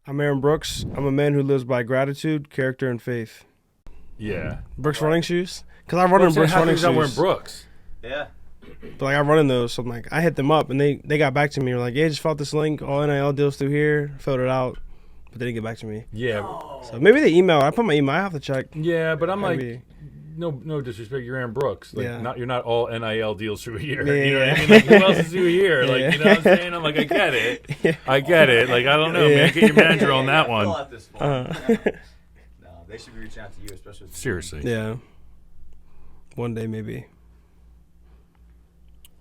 I'm Aaron Brooks. I'm a man who lives by gratitude, character, and faith. Yeah. Brooks running shoes? Because I run in Brooks running shoes. I'm wearing Brooks. Yeah. But like I run in those, so I'm like, I hit them up, and they got back to me. They're like, yeah, just filled this link, all NIL deals through here, filled it out, but they didn't get back to me. Yeah. So maybe they email. I put my email. I have to check. Yeah, but I'm Maybe. like, no disrespect, you're Aaron Brooks. Like, Yeah. you're not all NIL deals through here. Yeah, You know what I yeah. mean? Like, who else is through here? Like, Yeah. you know what I'm saying? I'm like, I get it. Yeah. I get it. Like, I don't know, Yeah. man. Get your manager on that Fill one. out this form. No, they should be reaching out to you, especially with the Seriously. Yeah. One day, maybe.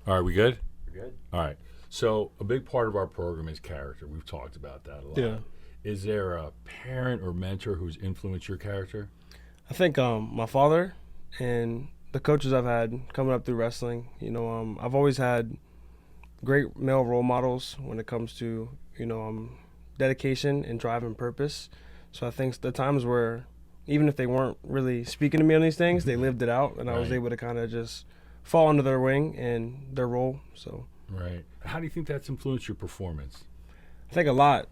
All right, we good? We're good. All right. So a big part of our program is character. We've talked about that a lot. Yeah. Is there a parent or mentor who's influenced your character? I think my father and the coaches I've had coming up through wrestling, I've always had great male role models when it comes to, dedication and drive and purpose. So I think the times where even if they weren't really speaking to me on these things, they lived it out, and I was Right. able to kind of just fall under their wing and their role. So Right. How do you think that's influenced your performance? I think a lot.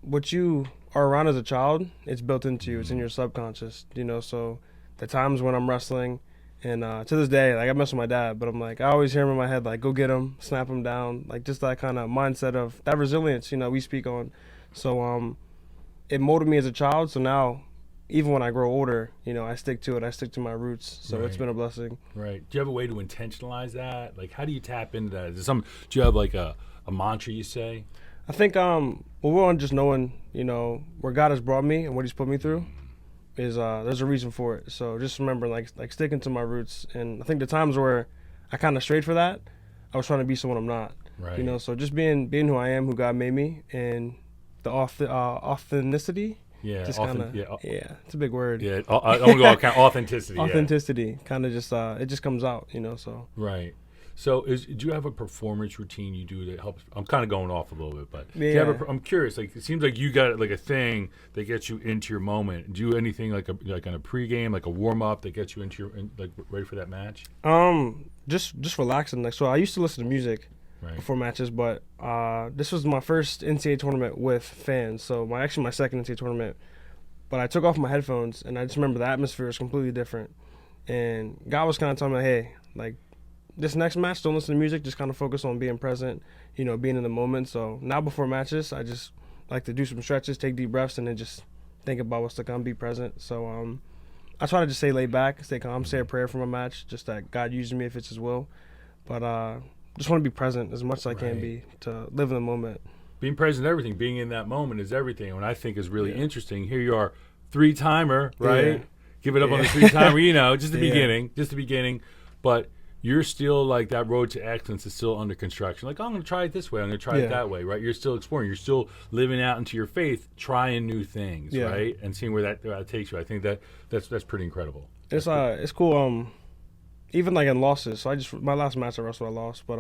What you are around as a child, it's built into you. It's in your subconscious. So the times when I'm wrestling, and to this day, like I mess with my dad, but I'm like I always hear him in my head, like go get him, snap him down, like just that kind of mindset of that resilience. We speak on. So it molded me as a child. So now, even when I grow older, I stick to it. I stick to my roots. So it's Right. been a blessing. Right. Do you have a way to intentionalize that? Like, how do you tap into that? Do you have like a mantra you say? I think one, just knowing where God has brought me and what He's put me through is there's a reason for it. So just remember like sticking to my roots. And I think the times where I kind of strayed for that, I was trying to be someone I'm not. Right. So just being who I am, who God made me, and the authenticity. Yeah. Just Often, kind of yeah. it's a big word. Yeah. I want to go out authenticity. Yeah. Authenticity kind of just it just comes out. So Right. So, do you have a performance routine you do that helps? I'm kind of going off a little bit, but do you have Yeah. I'm curious. Like, it seems like you got like a thing that gets you into your moment. Do you anything like on a pregame, like a warm up that gets you into like ready for that match? just relaxing. Like so, I used to listen to music Right. before matches, but this was my first NCAA tournament with fans. So my second NCAA tournament. But I took off my headphones, and I just remember the atmosphere is completely different. And God was kind of telling me, hey, like this next match, don't listen to music. Just kind of focus on being present, being in the moment. So now before matches, I just like to do some stretches, take deep breaths, and then just think about what's to come, be present. So I try to just stay laid back, stay calm, say a prayer for my match, just that God uses me if it's His will. But just want to be present as much as I can Right. be to live in the moment. Being present, everything. Being in that moment is everything. And what I think is really Yeah. interesting. Here you are, 3-timer, right? Yeah. Give it up on the Yeah. 3-timer. Just the Yeah. beginning. But you're still like that road to excellence is still under construction. Like, I'm going to try it this way. I'm going to try it Yeah. that way, right? You're still exploring. You're still living out into your faith, trying new things, Yeah. right? And seeing where that takes you. I think that's pretty incredible. It's cool. Even like in losses. So my last match I wrestled, I lost. But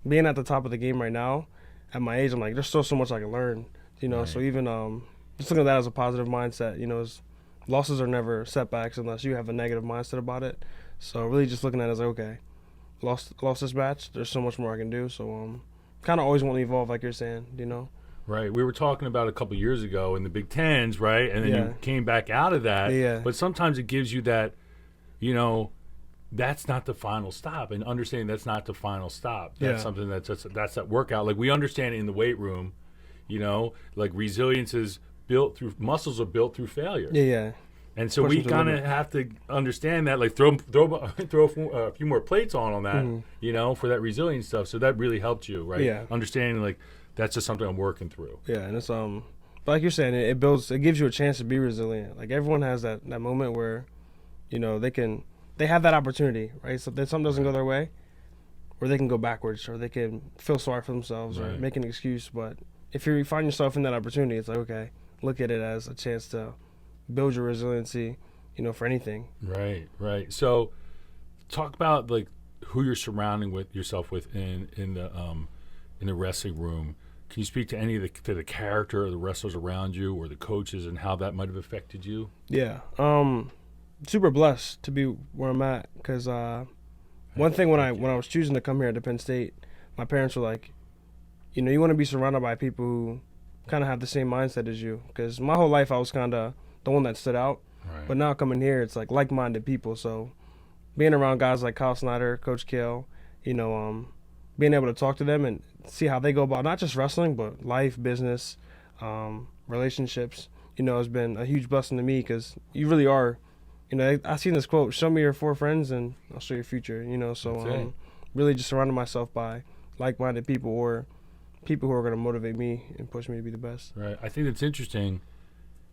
being at the top of the game right now, at my age, I'm like, there's still so much I can learn. Right. So even just looking at that as a positive mindset. Losses are never setbacks unless you have a negative mindset about it. So really just looking at it as like, okay, lost this match. There's so much more I can do. So kind of always want to evolve, like you're saying. Right. We were talking about a couple years ago in the Big Tens, right? And then Yeah. you came back out of that. Yeah. But sometimes it gives you that, that's not the final stop. And understanding that's not the final stop. That's Yeah. something that's that workout. Like we understand it in the weight room, like resilience is muscles are built through failure. Yeah. And so Push we them to the kind of limit. have to understand that, like throw a few more plates on that, for that resilience stuff. So that really helped you, right? Yeah. Understanding like that's just something I'm working through. Yeah, and it's but like you're saying, it gives you a chance to be resilient. Like everyone has that moment where, they have that opportunity, right? So if something doesn't go their way, or they can go backwards, or they can feel sorry for themselves, or Right. make an excuse. But if you find yourself in that opportunity, it's like, okay, look at it as a chance to build your resiliency, for anything. Right, right. So, talk about like who you're surrounding yourself with in the wrestling room. Can you speak to any of the character of the wrestlers around you or the coaches and how that might have affected you? Yeah, super blessed to be where I'm at because one thing when I was choosing to come here to Penn State, my parents were like, you want to be surrounded by people who kind of have the same mindset as you. Because my whole life I was kind of the one that stood out. Right. But now coming here, it's like-minded people. So being around guys like Kyle Snyder, Coach Kale, being able to talk to them and see how they go about not just wrestling, but life, business, relationships, has been a huge blessing to me because you really are, I seen this quote, show me your 4 friends and I'll show your future, so really just surrounding myself by like-minded people or people who are going to motivate me and push me to be the best. Right. I think that's interesting.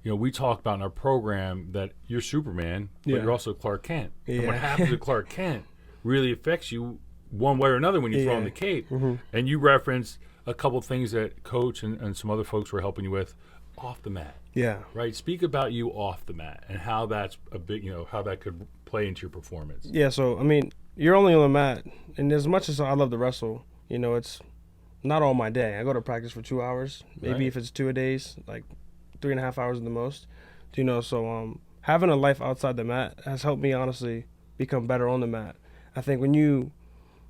We talk about in our program that you're Superman, but you're also Clark Kent. Yeah. And what happens to Clark Kent really affects you one way or another when you throw on the cape. Mm-hmm. And you referenced a couple of things that Coach and some other folks were helping you with off the mat. Yeah. Right. Speak about you off the mat and how that's a big, how that could play into your performance. Yeah. So, you're only on the mat. And as much as I love to wrestle, it's not all my day. I go to practice for 2 hours, maybe if it's 2 a days, like 3.5 hours at the most. So having a life outside the mat has helped me honestly become better on the mat. I think when you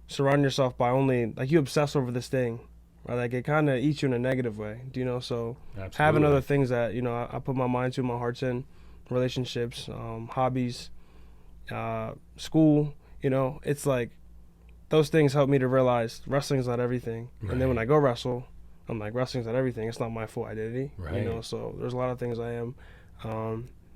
surround yourself by only, you obsess over this thing, right? Like it kind of eats you in a negative way, so Absolutely. having other things that, I put my mind to, my heart's in, relationships, hobbies, school, it's like those things help me to realize wrestling's not everything. Right. And then when I go wrestle, I'm like, wrestling's not everything. It's not my full identity, Right. So there's a lot of things I am.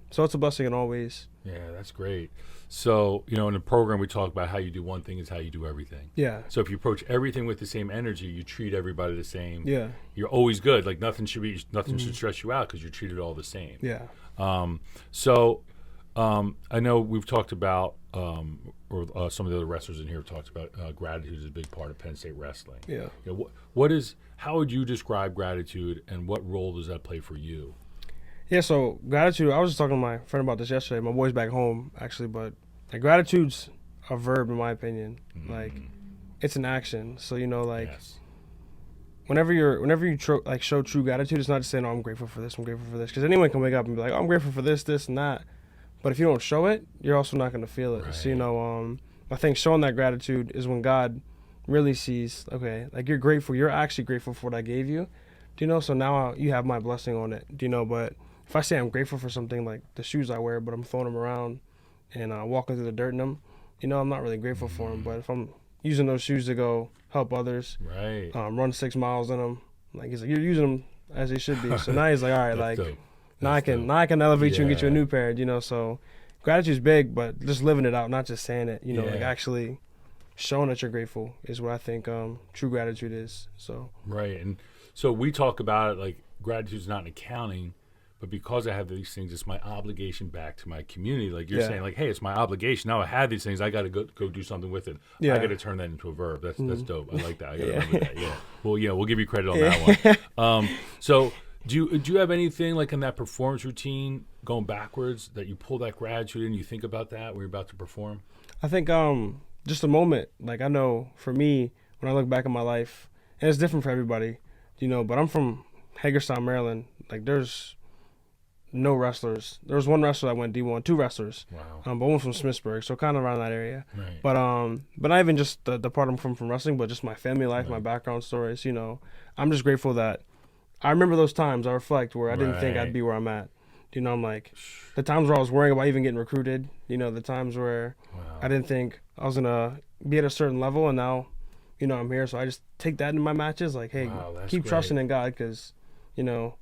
So it's a blessing in all ways. Yeah, that's great. So, in the program we talk about how you do one thing is how you do everything. Yeah. So if you approach everything with the same energy, you treat everybody the same. Yeah. You're always good. Like nothing should stress you out because you're treated all the same. Yeah. I know we've talked about, some of the other wrestlers in here have talked about gratitude is a big part of Penn State wrestling. Yeah. How would you describe gratitude, and what role does that play for you? Yeah, so gratitude, I was just talking to my friend about this yesterday. My boy's back home, actually, but gratitude's a verb, in my opinion. It's an action. So, Yes. whenever you show true gratitude, it's not just saying, oh, I'm grateful for this, because anyone can wake up and be like, oh, I'm grateful for this, and that. But if you don't show it, you're also not going to feel it. Right. So, I think showing that gratitude is when God really sees, okay, you're grateful. You're actually grateful for what I gave you. So now you have my blessing on it. But if I say I'm grateful for something like the shoes I wear, but I'm throwing them around and walking through the dirt in them, I'm not really grateful for them. But if I'm using those shoes to go help others, Right. Run 6 miles in them, he's like, you're using them as they should be. So now he's like, all right, Dope. now I can elevate you and get you a new pair, So gratitude's big, but just living it out, not just saying it, actually showing that you're grateful is what I think true gratitude is. So Right. And so we talk about it gratitude's not an accounting, but because I have these things, it's my obligation back to my community. Like you're saying, hey, it's my obligation. Now I have these things. I got to go do something with it. Yeah. I got to turn that into a verb. That's dope. I like that. I got to Yeah. remember that. Yeah. Well, we'll give you credit on that one. So do you have anything in that performance routine going backwards that you pull that gratitude in? You think about that when you're about to perform? I think just a moment. I know for me, when I look back at my life, and it's different for everybody, but I'm from Hagerstown, Maryland. There's no wrestlers. There was one wrestler that went D1, 2 wrestlers. Wow. But one from Smithsburg, so kind of around that area. Right. But not even just the part I'm from wrestling, but just my family life, my background stories. I'm just grateful that I remember those times. I reflect where I didn't think I'd be where I'm at. I'm like, the times where I was worrying about even getting recruited. The times where I didn't think I was gonna be at a certain level, and now, I'm here. So I just take that in my matches. Hey, keep trusting in God, because, you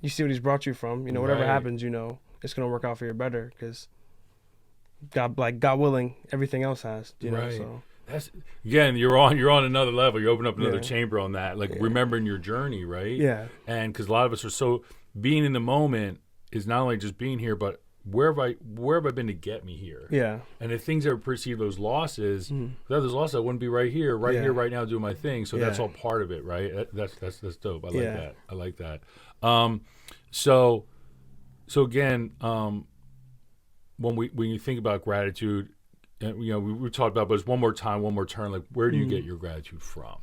see what He's brought you from. Whatever happens, it's gonna work out for your better, because God willing, everything else has. Right. So That's again, you're on another level. You open up another chamber on that, remembering your journey, right? Yeah. And because a lot of us are so being in the moment is not only just being here, but where have I been to get me here? Yeah. And the things that perceive those losses, without those losses, I wouldn't be right here, right now, doing my thing. So that's all part of it, right? That's dope. I like that. So again, when you think about gratitude, we talked about, but it's one more turn. Where do you get your gratitude from?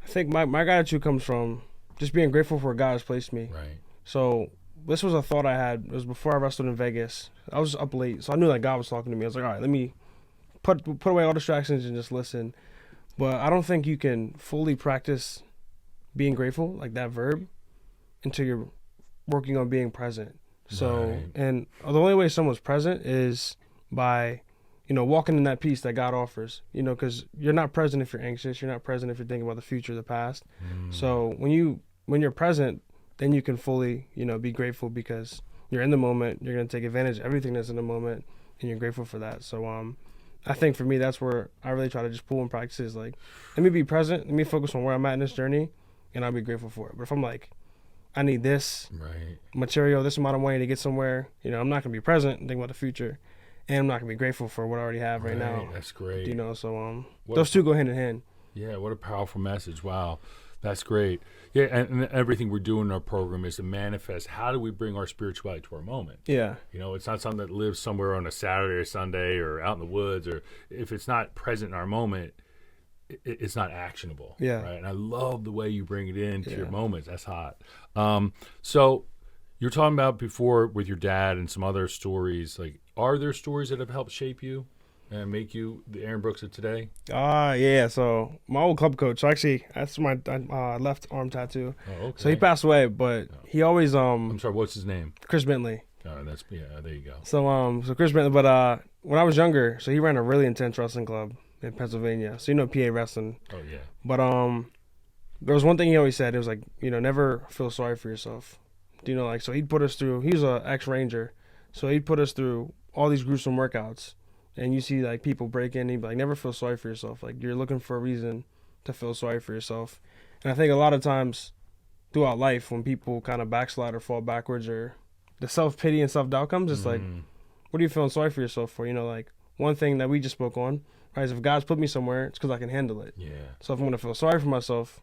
I think my gratitude comes from just being grateful for where God has placed me. Right. So this was a thought I had. It was before I wrestled in Vegas. I was up late, so I knew that God was talking to me. I was like, all right, let me put away all distractions and just listen. But I don't think you can fully practice being grateful, that verb, until you're working on being present. So, Right. and the only way someone's present is by, walking in that peace that God offers, because you're not present if you're anxious. You're not present if you're thinking about the future, the past. So when you're present, then you can fully, be grateful because you're in the moment. You're going to take advantage of everything that's in the moment, and you're grateful for that. So, I think for me, that's where I really try to just pull in practices. Like, let me be present. Let me focus on where I'm at in this journey, and I'll be grateful for it. But if I'm like, I need this Right. material, this amount of money to get somewhere, I'm not going to be present and think about the future. And I'm not going to be grateful for what I already have right now. That's great. So What those two go hand in hand. Yeah, what a powerful message. Wow. That's great. Yeah, and everything we're doing in our program is to manifest how do we bring our spirituality to our moment. Yeah. It's not something that lives somewhere on a Saturday or Sunday or out in the woods, or if it's not present in our moment, it's not actionable. Yeah. Right. And I love the way you bring it into your Yeah. moments. That's hot. So you're talking about before with your dad and some other stories. Like, are there stories that have helped shape you and make you the Aaron Brooks of today? Yeah. So my old club coach, so actually that's my left arm tattoo. Oh, okay. So he passed away, but he always I'm sorry. What's his name? Chris Bentley. There you go. So Chris Bentley, but when I was younger, so he ran a really intense wrestling club in Pennsylvania. So PA wrestling. Oh yeah. But there was one thing he always said. It was like, never feel sorry for yourself. So he'd put us through. He was a ex-Ranger, so he'd put us through all these gruesome workouts, and you see like people break in. And he'd be like, never feel sorry for yourself. Like, you're looking for a reason to feel sorry for yourself. And I think a lot of times throughout life, when people kind of backslide or fall backwards, or the self-pity and self-doubt comes, it's like, what are you feeling sorry for yourself for? Like, one thing that we just spoke on, right, is if God's put me somewhere, it's because I can handle it. Yeah. So if I'm going to feel sorry for myself,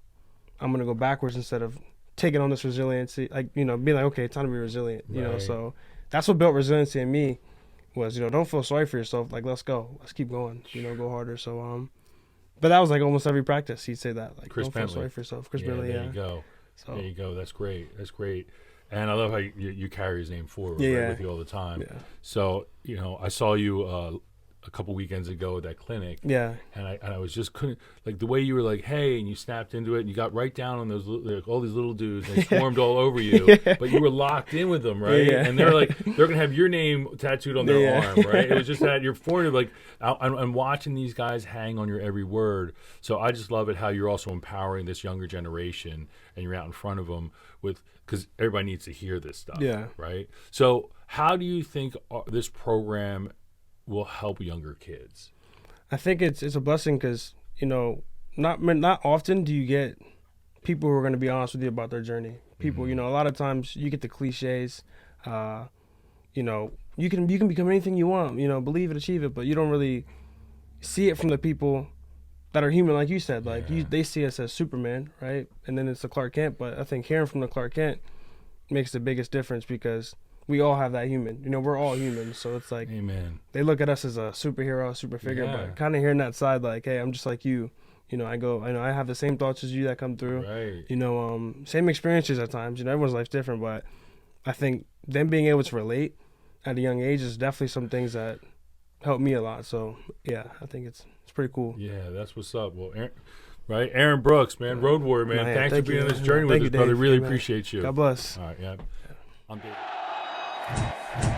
I'm going to go backwards instead of taking on this resiliency, like, being like, okay, time to be resilient, Right. So that's what built resiliency in me was, don't feel sorry for yourself. Like, let's go. Let's keep going, go harder. So, but that was like almost every practice. He'd say that, like, Chris don't Bentley. feel sorry for yourself. Chris Yeah, Bentley, there you go. So, There you go. That's great. That's great. And I love how you carry his name forward Yeah, right, yeah. with you all the time. yeah. So, I saw you a couple weekends ago at that clinic, Yeah. and I was just couldn't, like, the way you were like, hey, and you snapped into it, and you got right down on those like, all these little dudes, and they swarmed all over you, Yeah. but you were locked in with them, right? Yeah. And they're like, they're gonna have your name tattooed on their Yeah. arm, right? It was just that you're forward, like, I'm watching these guys hang on your every word. So I just love it how you're also empowering this younger generation, and you're out in front of them because everybody needs to hear this stuff, Yeah. right? So how do you think this program will help younger kids? I think it's a blessing because, not often do you get people who are going to be honest with you about their journey. People, a lot of times you get the cliches, you can become anything you want, believe it, achieve it, but you don't really see it from the people that are human, like you said. Like, Yeah. they see us as Superman, right? And then it's the Clark Kent, but I think hearing from the Clark Kent makes the biggest difference because we all have that human. We're all humans, so it's like Amen. they look at us as a superhero, super figure, Yeah. but kind of hearing that side, like, hey, I'm just like you. I have the same thoughts as you that come through. Right. Same experiences at times. Everyone's life's different, but I think them being able to relate at a young age is definitely some things that helped me a lot. So yeah, I think it's pretty cool. Yeah, that's what's up. Well, Aaron Brooks, man, Road Warrior, man. Man, Thanks for thank being you. on this journey Thank with you, us, brother. Dave. Really Amen. appreciate you. God bless. All right, yeah. I'm Dave.